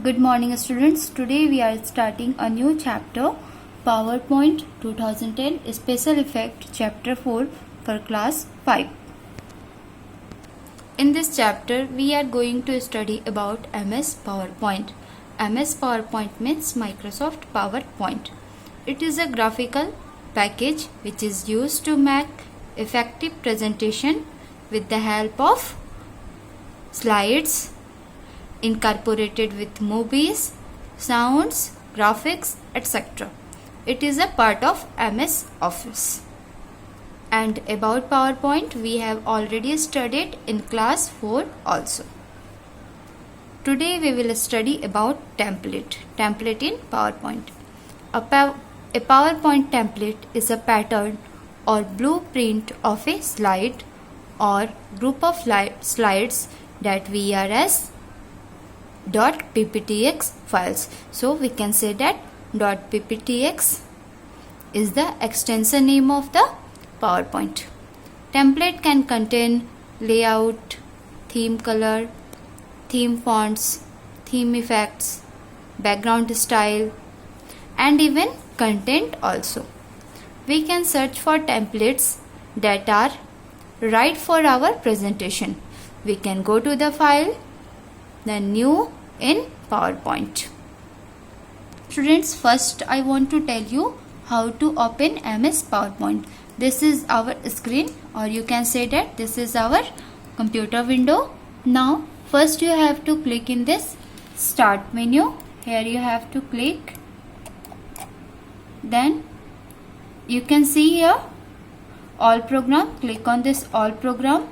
Good morning students. Today we are starting a new chapter, PowerPoint 2010 Special Effect Chapter 4 for class 5. In this chapter we are going to study about MS PowerPoint. MS PowerPoint means Microsoft PowerPoint. It is a graphical package which is used to make effective presentation with the help of slides incorporated with movies, sounds, graphics, etc. It is a part of MS Office. And about PowerPoint we have already studied in class 4 also. Today we will study about template in PowerPoint. A PowerPoint template is a pattern or blueprint of a slide or group of slides that we are as .pptx files. So we can say that .pptx is the extension name of the PowerPoint. Template can contain layout, theme color, theme fonts, theme effects, background style, and even content also. We can search for templates that are right for our presentation. We can go to the file, then new in PowerPoint. Students, first I want to tell you how to open MS PowerPoint. This is our screen, or you can say that this is our computer window. Now first you have to click in this start menu. Here you have to click. Then you can see here all program. Click on this all program.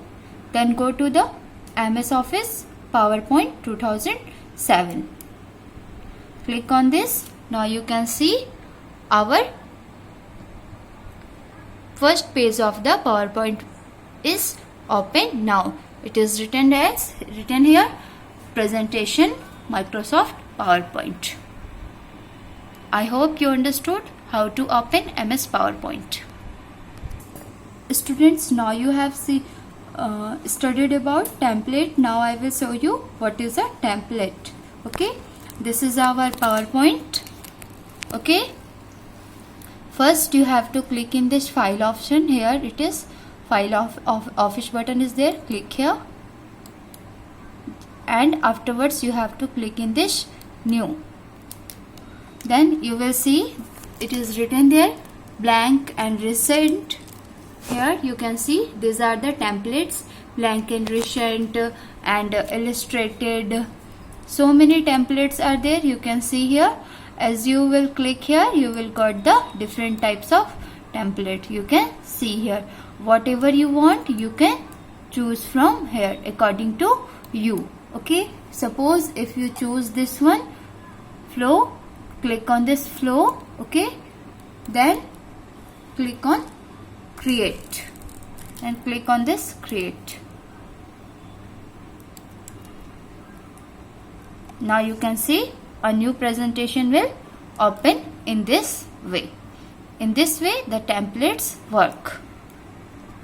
Then go to the MS Office PowerPoint 2007. Click on this. Now you can see our first page of the PowerPoint is open now. It is written here presentation Microsoft PowerPoint. I hope you understood how to open MS PowerPoint. Students, now you have studied about template. Now I will show you what is a template. Okay, this is our PowerPoint. Okay, first you have to click in this file option. Here it is file of office button is there. Click here, and afterwards you have to click in this new. Then you will see it is written there blank and recent. Here you can see these are the templates, blank and recent and illustrated. So many templates are there. You can see here. As you will click here, you will got the different types of template. You can see here whatever you want, you can choose from here according to you. Okay, suppose if you choose this one, flow, click on this flow. Okay, then click on create and click on this create. Now you can see a new presentation will open in this way. In this way the templates work.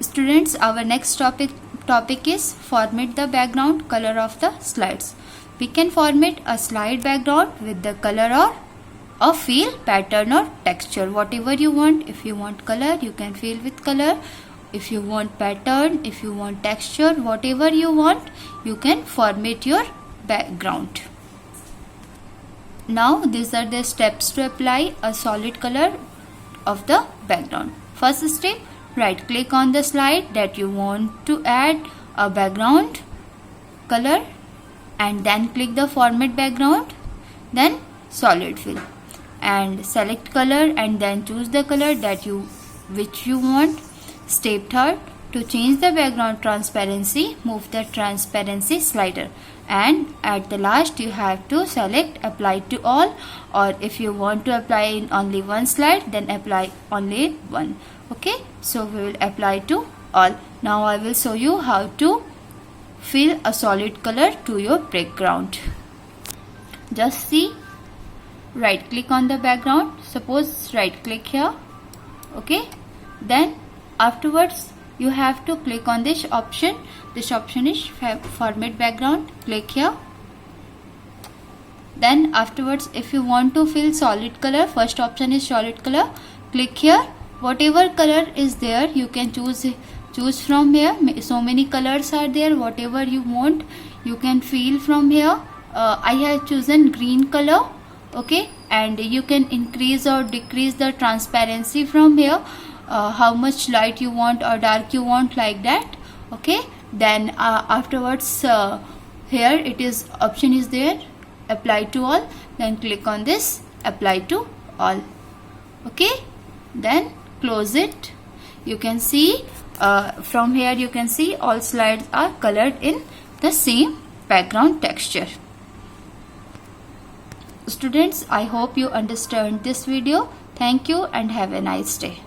Students, our next topic is format the background color of the slides. We can format a slide background with the color or a fill, pattern or texture, whatever you want. If you want color, you can fill with color. If you want pattern, if you want texture, whatever you want, you can format your background. Now these are the steps to apply a solid color of the background. First step, right click on the slide that you want to add a background color, and then click the format background, then solid fill, and select color, and then choose the color that which you want. Step third, to change the background transparency, move the transparency slider, and at the last you have to select apply to all, or if you want to apply in only one slide, then apply only one. Okay, so we will apply to all. Now I will show you how to fill a solid color to your background. Just see, right click on the background, suppose right click here. Okay, then afterwards you have to click on this option. This option is format background. Click here. Then afterwards, if you want to fill solid color, first option is solid color. Click here. Whatever color is there, you can choose from here. So many colors are there. Whatever you want, you can fill from here. I have chosen green color. Okay, and you can increase or decrease the transparency from here. How much light you want or dark you want, like that. Okay, then afterwards, here it is, option is there, apply to all. Then click on this, apply to all. Okay, then close it. You can see from here, you can see all slides are colored in the same background texture. Students, I hope you understand this video. Thank you and have a nice day.